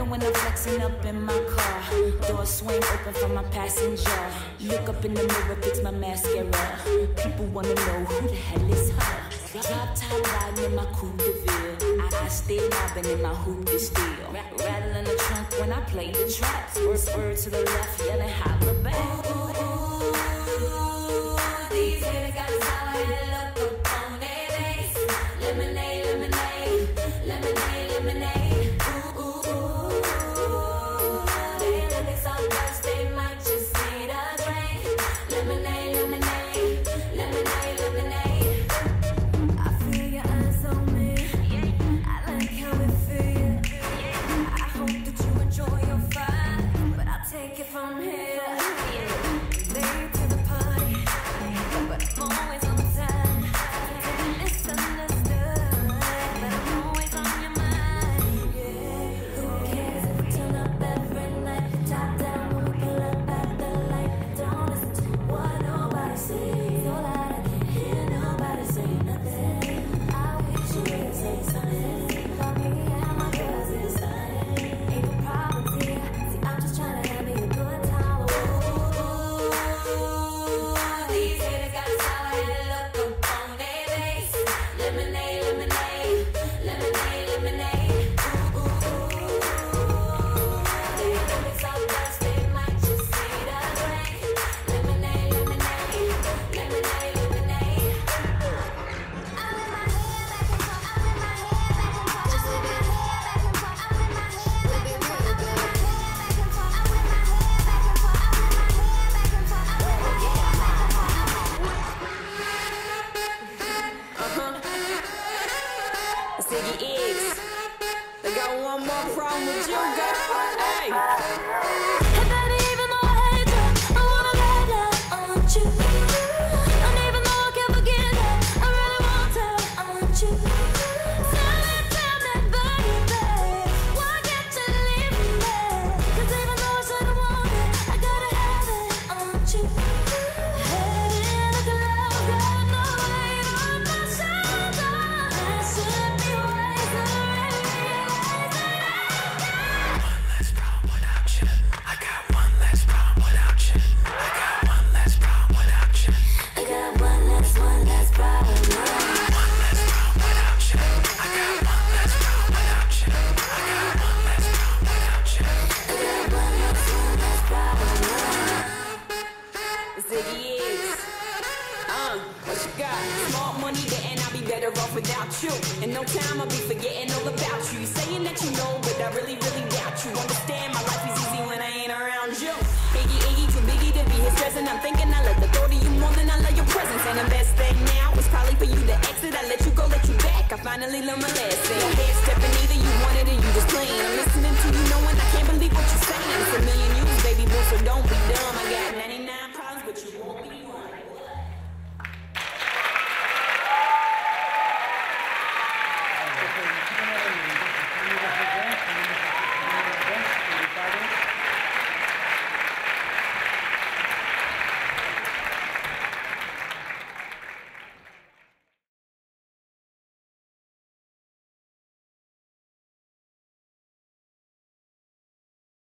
when I'm flexing up in my car. Door swing open for my passenger. Look up in the mirror, fix my mascara. People wanna know who the hell is her. Drop top riding in my coupe de ville. I stay mobbing in my hoop de steel. Rattling the trunk when I play the tracks. Word to the left, yelling holla back. These haters got us all in look up on their face. Lemonade, lemonade, lemonade, lemonade. Ooh, ooh, ooh. They look so thirsty, they might just need a drink. Lemonade, lemonade, lemonade, lemonade. I feel your eyes on me. I like how it feels. I hope that you enjoy your fire, but I'll take it from here. Late to the party, but I'm always on time. Misunderstood, but I'm always on your mind. Who cares if we turn up every night? Top down when we pull up at the light. Don't listen to what nobody says. So loud I can't hear nobody say nothing. I wish you would say something about me and my girls is something. Ain't no problems here. See, I'm just trying to have me a good time. These haters got us all in look up on their face. Lemonade, lemonade, lemonade, lemonade. Ooh, ooh, ooh. They look so thirsty, they might just need a drink. Lemonade, lemonade, lemonade, lemonade. I'm in my head back and forth. I'm in my head back and forth. I'm in my head back and forth. I'm in my head back and forth. I'm in my head back and forth. I'm in my head back and forth. I'm in my head back and forth. I'm in my head back and forth. Ziggy Iggs, they got one more problem with you, girl. Hey. Hey, baby, even though I hate you, I wanna lay down on you. And even though I can't forget it, I really want to on you. Tell me, baby, why can't you leave me? 'Cause even though I should've wanted, I gotta have it on you. Head in the clouds, got no weight on my shoulder. I should be wiser and realize that One less problem without you. I got one less problem without you. I got one less problem without you. I got one less problem. One less problem without you. I got one less problem without you. I got one less problem without you. I got one less problem. Ziggy Iggs, what you got? Small money, and I'll be better off without you. In no time, I'll be forgetting all about you. You saying that you know, but I really, really doubt you. Understand, my life is easy when I ain't around you. Iggy, too biggie to be his stressing. I'm thinking I love the thought of you more than I love your presence. And the best thing now is probably for you to exit. I let you go, let you back. I finally learned my lesson. Your head stepping, either you want it or you just playing. I'm listening to you, knowing